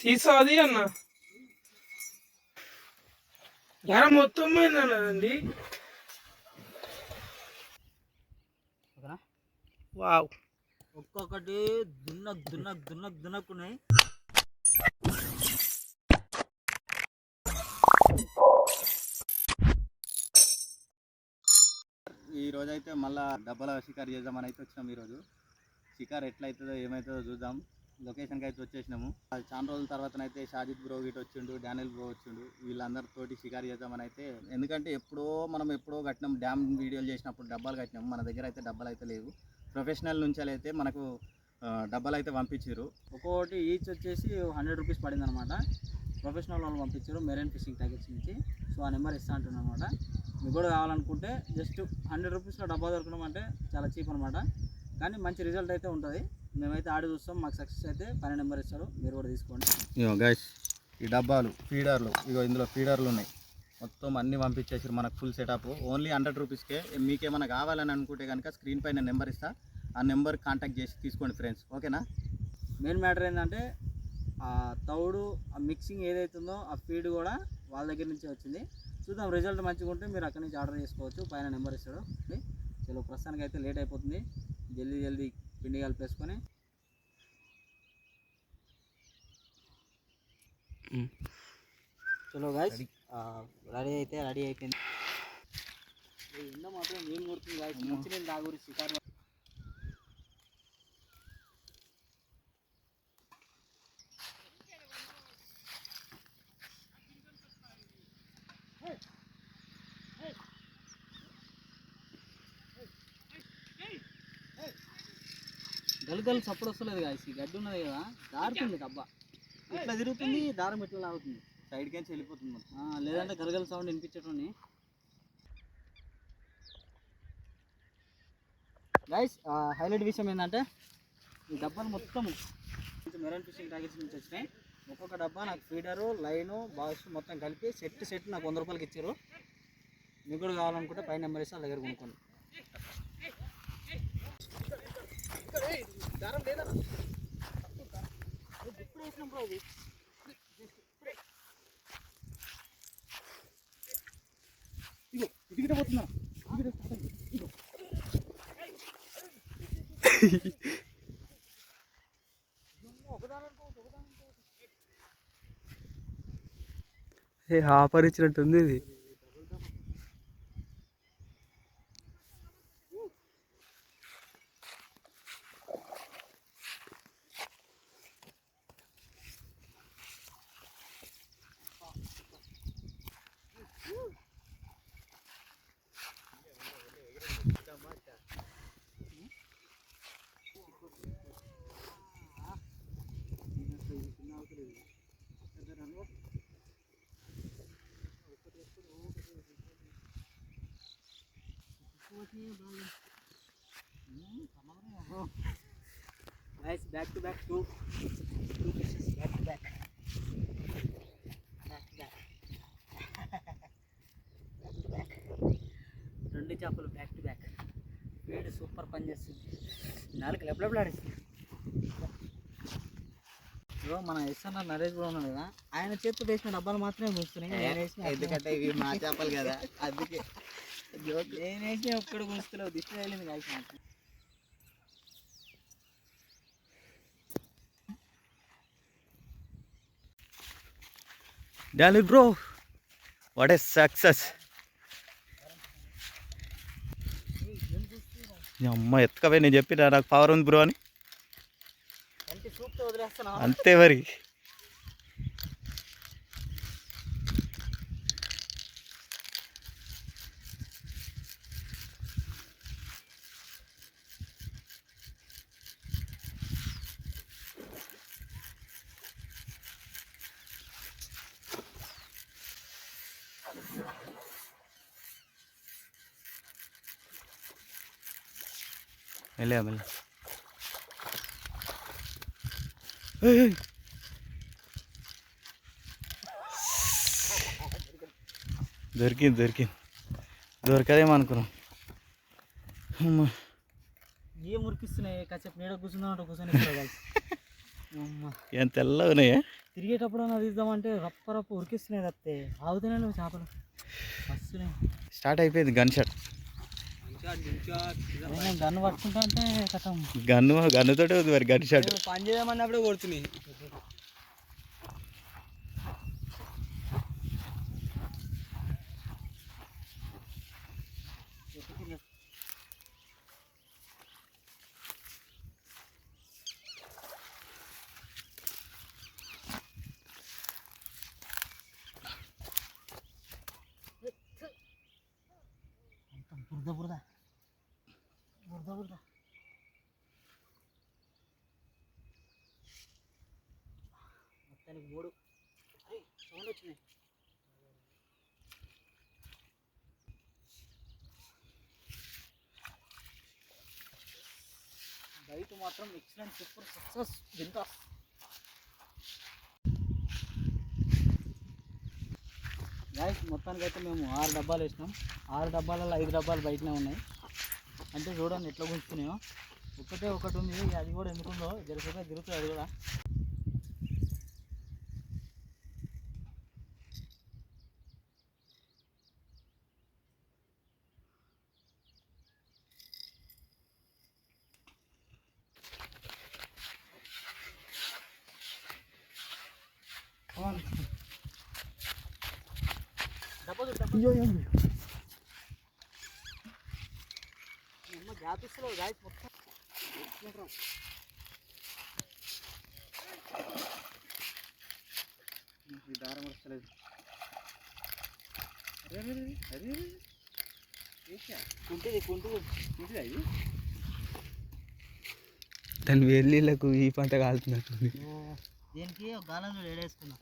తీసాది అన్న ధర మొత్తం పోయిందన్నదండి. వావ్, ఒక్కొక్కటి దున్నకున్నాయి. ఈ రోజైతే మళ్ళీ డబ్బాల షికారు చేద్దామని అయితే వచ్చినాం. ఈరోజు షికారు ఎట్లయితుందో ఏమవుతుందో చూద్దాం. లొకేషన్కి అయితే వచ్చేసినాము. చాలా రోజుల తర్వాత అయితే షాజిద్ బ్రో గిట్ వచ్చిండు, డానియల్ బ్రో వచ్చిండు. వీళ్ళందరితోటి షికారు చేద్దామని అయితే, ఎందుకంటే మనం ఎప్పుడో కట్టినాం, డ్యామ్ వీడియోలు చేసినప్పుడు డబ్బాలు కట్టినాము. మన దగ్గర అయితే డబ్బాలు అయితే లేవు. ప్రొఫెషనల్ నుంచి అయితే మనకు డబ్బాలు అయితే పంపించారు. ఒక్కొక్కటి ఈచ్ వచ్చేసి 100 రూపీస్ పడింది అనమాట. ప్రొఫెషనల్ వాళ్ళు పంపించారు మెరైన్ ఫిషింగ్ ప్యాకెట్స్ నుంచి. సో ఆ నెంబర్ ఇస్తా అంటున్నాను అనమాట. మీకు కూడా కావాలనుకుంటే జస్ట్ 100 రూపీస్లో డబ్బా దొరకడం అంటే చాలా చీప్ అనమాట. కానీ మంచి రిజల్ట్ అయితే ఉంటుంది. మేమైతే ఆడి చూస్తాం, మాకు సక్సెస్ అయితే పైన నెంబర్ ఇస్తారు, మీరు కూడా తీసుకోండి. ఇగో గైస్, ఈ డబ్బాలు ఫీడర్లు, ఇగో ఇందులో ఫీడర్లు ఉన్నాయి. మొత్తం అన్నీ పంపించేసారు మనకు ఫుల్ సెటప్. ఓన్లీ 100 రూపీస్కే. మీకేమైనా కావాలని అనుకుంటే కనుక స్క్రీన్ పైన నెంబర్ ఇస్తా, ఆ నెంబర్ కాంటాక్ట్ చేసి తీసుకోండి ఫ్రెండ్స్, ఓకేనా. మెయిన్ మ్యాటర్ ఏంటంటే ఆ తౌడు, ఆ మిక్సింగ్ ఏదైతుందో ఆ ఫీడ్ కూడా వాళ్ళ దగ్గర నుంచి వచ్చింది. చూద్దాం, రిజల్ట్ మంచిగా ఉంటే మీరు అక్కడి నుంచి ఆర్డర్ చేసుకోవచ్చు, పైన నెంబర్ ఇస్తాడు. చలో, ప్రస్తుతానికి అయితే లేట్ అయిపోతుంది. జల్దీ పిండి కలిపేసుకొని చలో గాయస్, రెడీ అయిపోయింది. ఎండ మాత్రం ఏం కొడుతుంది గాయస్, మంచి నేను తాగురి షికారు. గలుగలు చప్పుడు వస్తలేదు గాయస్, ఈ గడ్డి ఉన్నది కదా, దారుతుంది డబ్బా. ఇట్లా తిరుగుతుంది, దారం ఇట్లా లాగుతుంది, సైడ్కి నుంచి వెళ్ళిపోతుంది. లేదంటే గలగల సౌండ్ వినిపించేటోని. గైస్, హైలైట్ విషయం ఏంటంటే ఈ డబ్బాలు మొత్తం మెరైన్ ఫిషింగ్ ప్యాకెట్స్ నుంచి వచ్చినాయి. ఒక్కొక్క డబ్బా నాకు ఫీడరు, లైను, బాక్స్ మొత్తం కలిపి సెట్ నాకు 100 రూపాయలకి ఇచ్చారు. మీకు కూడా కావాలనుకుంటే పైన నెంబర్ ఇస్తే వాళ్ళ దగ్గర కొనుక్కోండి. పోతున్నా ఆఫర్ ఇచ్చినట్టుంది ఇది. Guys, back to back two fishes, back to back. రెండు చేపలు back to back. Feed super పని చేస్తుంది, నాలుగు లెబ్బలాడేస్తుంది. మన ఎస్ఎన్ఆర్ నరేష్ కూడా ఉన్నాడు కదా, ఆయన చేతితో వేసిన డబ్బాలు మాత్రమే గుంస్తున్నాయి. ఎందుకంటే ఇవి మా చేపలు కదా, అందుకే నేను వేసిన ఒక్కడు గుంస్తలేవు, దిష్టి తగిలింది కాదు నాకు. Daniel bro, what a success. అమ్మ ఎత్తుకవే, నేను చెప్పిన నాకు పవర్ ఉంది బ్రో అని, అంతే మరి. మెల్లగా దొరికింది దొరకదేమో అనుకున్నాం. ఏం మురికిస్తున్నాయి, కాసేపు నీడ కూర్చుందామంటే కూర్చొని ఏం తెల్లగా ఉన్నాయా? తిరిగేటప్పుడు అన్న తీద్దామంటే రప్ప రప్ప ఉరికిస్తున్నాయి తప్పితే ఆగుతూనే లేవు చేపలు వస్తున్నాయి. స్టార్ట్ అయిపోయింది గన్ షాట్. నేను గన్ను పట్టుకుంటా అంటే కథం గన్నుతోటే ఉంది మరి గన్ షాట్. పని చేయమన్నప్పుడే కొడుతున్నాయి. బురద బురద బురద బురద మొత్తానికి 3 సౌండ్ వచ్చినాయి. బయట మాత్రం excellent super success bindaas. Guys మొత్తానికి అయితే మేము 6 డబ్బాలు వేసినాం. 6 డబ్బాలలో 5 డబ్బాలు బయటనే ఉన్నాయి. అంటే చూడండి ఎట్లా గుంజుతున్నాయో. ఒకటి ఉంది, అది కూడా ఎందుకుందో జరగగా తిరుగుతుంది అది కూడా. జాతిస్తున్నావు గాయ మొత్తం ఈ దారం వస్తలేదు. కుంటుంది అది దాని వేళ్ళకు ఈ పంట కాలుతున్నట్టుంది. దీనికి ఒక గాలంలో ఏడేసుకున్నాం.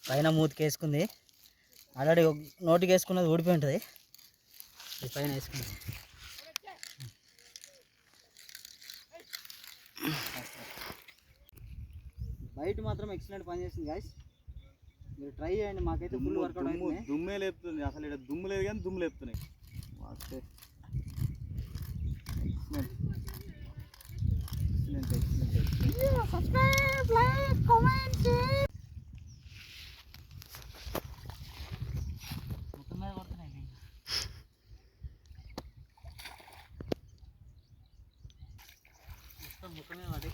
పైన మూతికి వేసుకుంది, ఆల్రెడీ నోటికి వేసుకున్నది ఊడిపోయి ఉంటుంది. ఈ పైన వేసుకుంది. బయట మాత్రం ఎక్సలెంట్ పని చేసింది గాయస్, మీరు ట్రై చేయండి. మాకైతే ఫుల్ వర్కౌట్ అవుతుంది. దుమ్మే లేపుతుంది అసలు. ఇక్కడ దుమ్ము లేదు కానీ దుమ్ము లేపుతున్నాయి. మొత్తం మీద పడుతున్నాయి. మొత్తం మీద పడి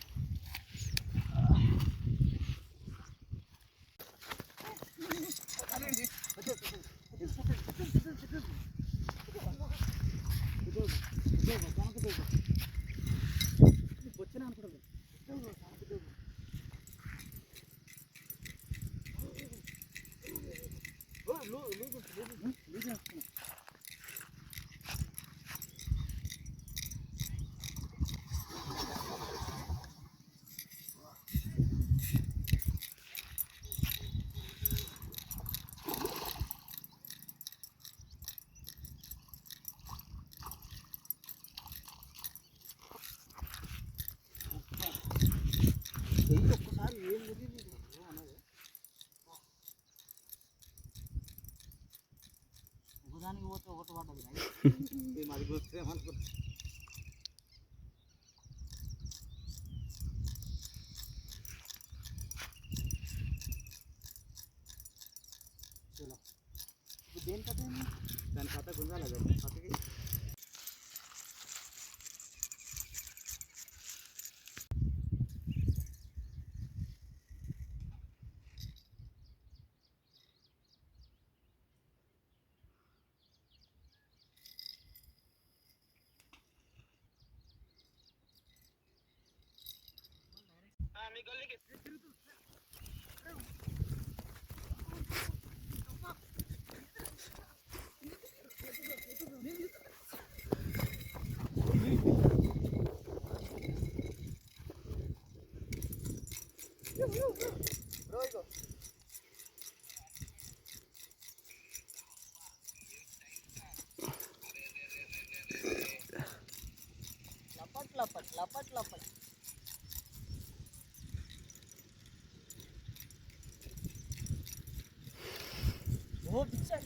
వచ్చినా అనుకుంటుంది. ఒక్కసారి ఏం ఒకదానికి పోతే ఒకటి పడ్డది. అది వస్తే అనుకుంటా. ఇప్పుడు దేని కథ దాని కథ గుంజాలి కదా కథకి. లపట్ లపట్ లపట్ లపట్. ఓ పిచ్చర్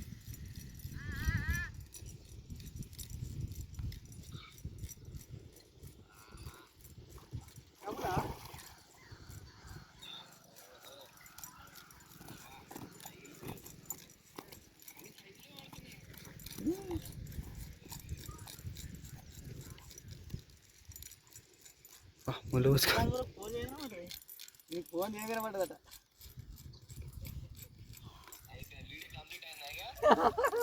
ముళ్ళు పోసుకో. ఫోన్ చేయడం ఉంటుంది. నీకు ఫోన్ ఏమైనా పడ్డదట.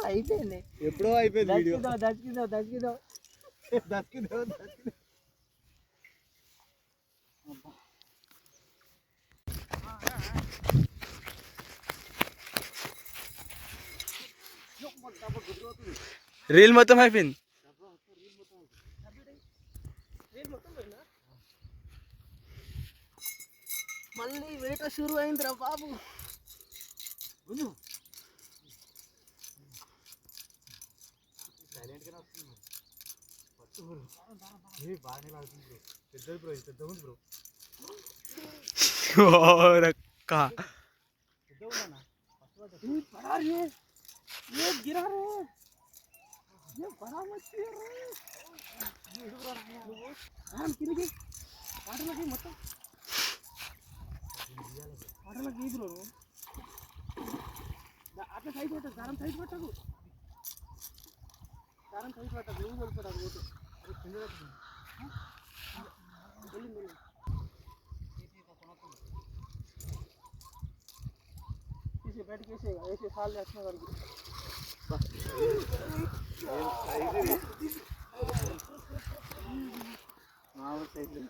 అయిపోయింది. ఎప్పుడో అయిపోయింది వీడియో. దక్కిదో రీల్ మొత్తం అయిపోయింది. మళ్ళీ వేట షురు అయిందిరా బాబు. ఓరక్క. మొత్తం వాటర్లోకి ఈ బ్రో అట్లా సైజ్ పట్టదు. దారం సైజ్ పట్టదు. నువ్వు వెళ్ళిపోతాడు ఓటు. తీసి బయటకి వేసే సాల్ చేస్తున్న వాడికి మామూలు సైజు.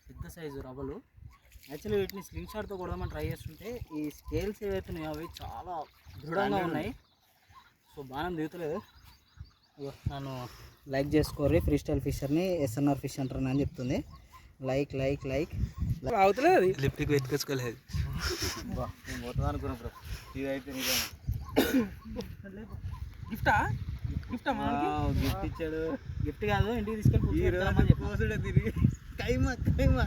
పెద్ద సైజు రవ్వలు. యాక్చువల్లీ వీటిని స్లింగ్ షాట్తో కొడదామని ట్రై చేస్తుంటే ఈ స్కేల్స్ ఏవైతున్నాయో అవి చాలా దృఢంగా ఉన్నాయి. సో బాణం దిగుతలేదు. నన్ను లైక్ చేసుకోర్రి. ఫ్రీ స్టైల్ ఫిషర్ని ఎస్ఎన్ఆర్ ఫిష్ అంటారు అని చెప్తుంది. లైక్ లైక్ లైక్ అవుతలేదు. అది లిప్టిక్ వెతుకోలేదు. పోతుంది అనుకున్నాం బ్రో. ఇది అయితే నిజం. గిఫ్టా గిఫ్ట్ ఇచ్చాడు. గిఫ్ట్ కాదు, ఇంటికి తీసుకెళ్ళి తిరిగి కైమా కైమా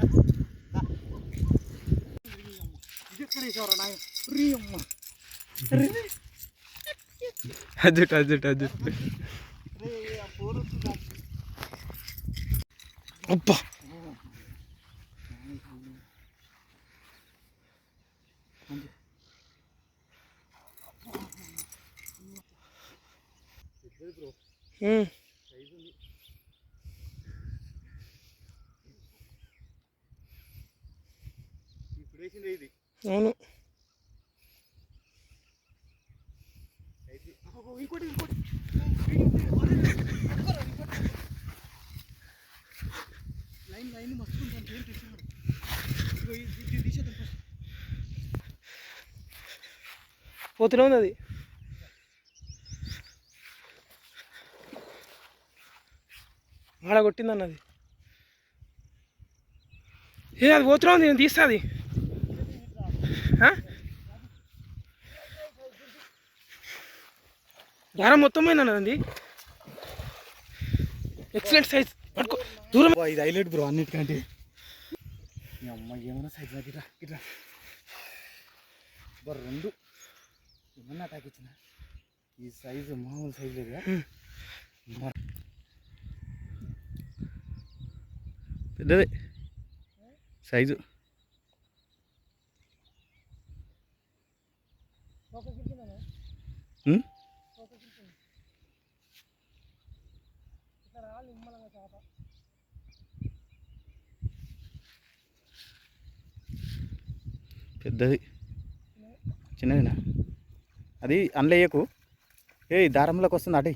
అజుట్ అజుట్ అజుట్. అబ్బా ఇది అవును. ఇంకోటి లైన్ మస్తు పోతూనే ఉంది. అది ఆడ కొట్టిందన్నది. అది పోతూనే ఉంది. నేను తీస్తుంది. దారం మొత్తం పోయిందన్నది. Excellent size. పట్టుకో దూరం. ఇది హైలైట్ బ్రో అన్నిటికంటే. అమ్మ ఏమన్నా సైజ్ నాకు ఇట్లా ఇట్లా రెండు ఏమన్నా అటాక్ ఇచ్చిన. ఈ సైజు మామూలు సైజు లేదా. పెద్దదే సైజు. పెద్దది చిన్నదినా. అది అనలేయకు. దారంలోకి వస్తుంది అటే.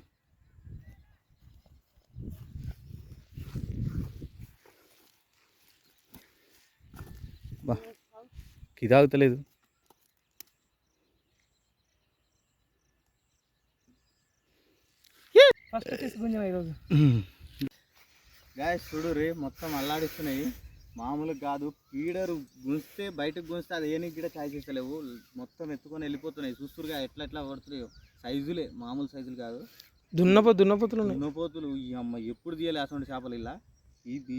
బా ఇది ఆగుతలేదు. గాయస్ చూడు రే మొత్తం అల్లాడిస్తున్నాయి. మామూలుగా కాదు. పీడరు గుంజితే బయటకు గుంజితే అది ఏనికి కూడా ఛాయ్ చేస్తలేవు. మొత్తం ఎత్తుకొని వెళ్ళిపోతున్నాయి. చూస్తురుగా ఎట్లా ఎట్లా పడుతున్నాయో. సైజులే మామూలు సైజులు కాదు. దున్నపోతులు. ఈ అమ్మ ఎప్పుడు తీయాలి అటువంటి చేపలు ఇలా.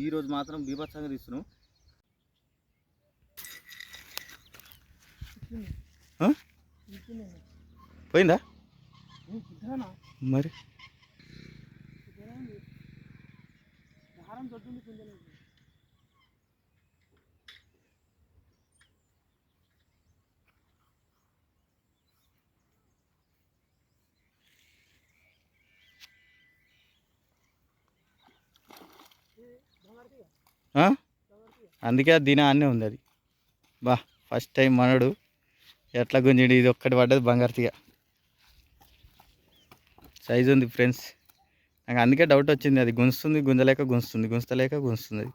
ఈ రోజు మాత్రం బీభత్సంగా తీస్తున్నాం. ఆ? పోయిందా ఇద్దరానా మరి దారం దొడ్డుంది కుంజలేదు ఆ? అందుకే అది దిన అన్నీ ఉంది అది బా ఫస్ట్ టైం మనడు ఎట్లా గుంజిండి ఇది ఒక్కటి పడ్డది బంగారు తీగ సైజు ఉంది ఫ్రెండ్స్ నాకు అందుకే డౌట్ వచ్చింది అది గుంజుతుంది గుంజలేక గుంజుతుంది గుంజలేక గుంజుతుంది అది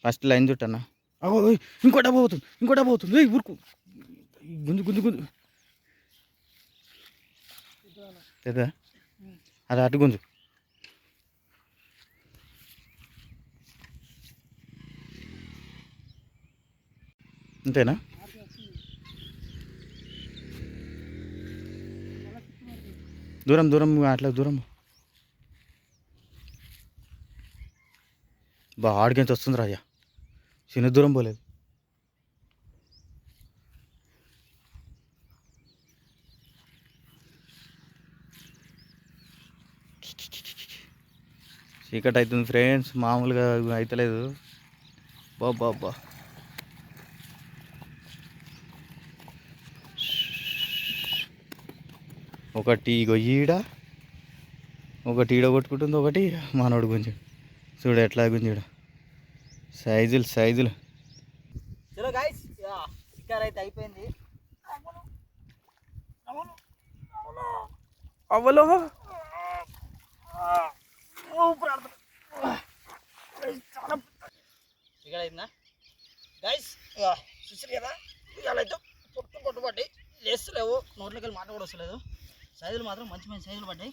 ఫస్ట్ లైన్ చుట్టన్నా అగో ఓయ్, ఇంకో డబ్బా పోతుంది ఏయ్ ఊరుకు గుంజు గుంజు గుంజు లేదా అది అటు గుంజు అంతేనా దూరం దూరం అట్లా దూరం బా ఆడికింత వస్తుంది రాజా చిన్న దూరం పోలేదు చీకటి అవుతుంది ఫ్రెండ్స్ మామూలుగా అవుతలేదు బాబా ఒకటి ఈడ ఒకటి ఈడ కొట్టుకుంటుంది ఒకటి మానవుడు గుంజాడు చూడు ఎట్లా గుంజాడు సైజులు చలో గైస్ షికార్ అయితే అయిపోయింది. అవ్వలో షికార్ అయిందా గైస్? చూసారు కదా ఇవాళ అయితే కొట్టుబట్టి లేస్తలేవు, నోట్లోకి వెళ్ళి మాట కూడా వస్తలేదు. సైజులు మాత్రం మంచి మంచి సైజులు పడ్డాయి.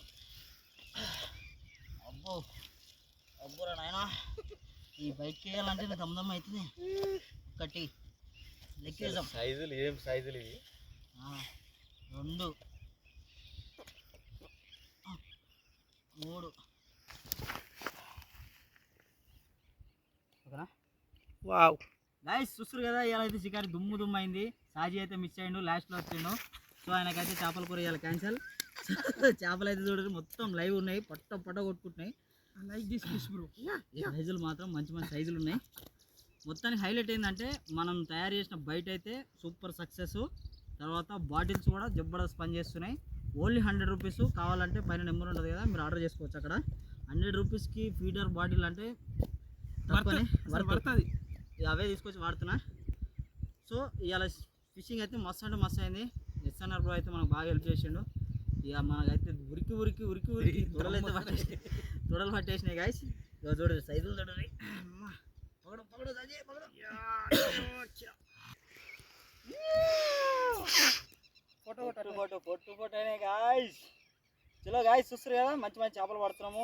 అబ్బోరా నాయనా, ఈ బైక్ వేయాలంటే నాకు దమ్దమ్మ అవుతుంది. ఒకటి లెక్కేసాం సైజులు ఏం సైజులు ఇవి 2 3 ఓకేనా? వావ్ గైస్ చూస్తారు కదా, ఇవాళ అయితే షికారి దుమ్ము అయింది. సాజీ అయితే మిస్ అయ్యిండు, లాస్ట్లో వచ్చిండు. సో ఆయనకైతే చేపల కూర ఇవాళ క్యాన్సల్. చేపలు అయితే చూడండి మొత్తం లైవ్ ఉన్నాయి, పట్ట కొట్టుకుంటున్నాయి. Like this fish bro. సైజులు మాత్రం మంచి మంచి సైజులు ఉన్నాయి. మొత్తానికి హైలైట్ ఏంటంటే మనం తయారు చేసిన బయట అయితే సూపర్ సక్సెస్. తర్వాత బాటిల్స్ కూడా జబర్దస్త్ పని చేస్తున్నాయి. Only 100 rupees. కావాలంటే పైన నెంబర్ ఉంటుంది కదా, మీరు ఆర్డర్ చేసుకోవచ్చు. అక్కడ 100 రూపీస్కి ఫీడర్ బాటిల్ అంటే తక్కువనే పడుతుంది. అవే తీసుకొచ్చి వాడుతున్నా. సో ఇవాళ ఫిషింగ్ అయితే మస్తు అంటే మస్తు అయింది. ఎస్ఎన్ఆర్ బ్రో అయితే మనకు బాగా హెల్ప్ చేసిండు. ఇక మనకైతే ఉరికి తొడలు పట్టేసినాయి గాయస్. ఇక చూడండి సైజులు చూడండి. ఫోటో అయినాయి గాయస్. చలో గాయస్ చూస్తారు కదా, మంచి మంచి చేపలు పడుతున్నాము.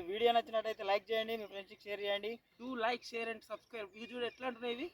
వీడియో నచ్చినట్టయితే లైక్ చేయండి, మీ ఫ్రెండ్స్కి షేర్ చేయండి. Do like share and subscribe. ఇది చూడు ఎట్లా ఉంటున్నాయి ఇవి.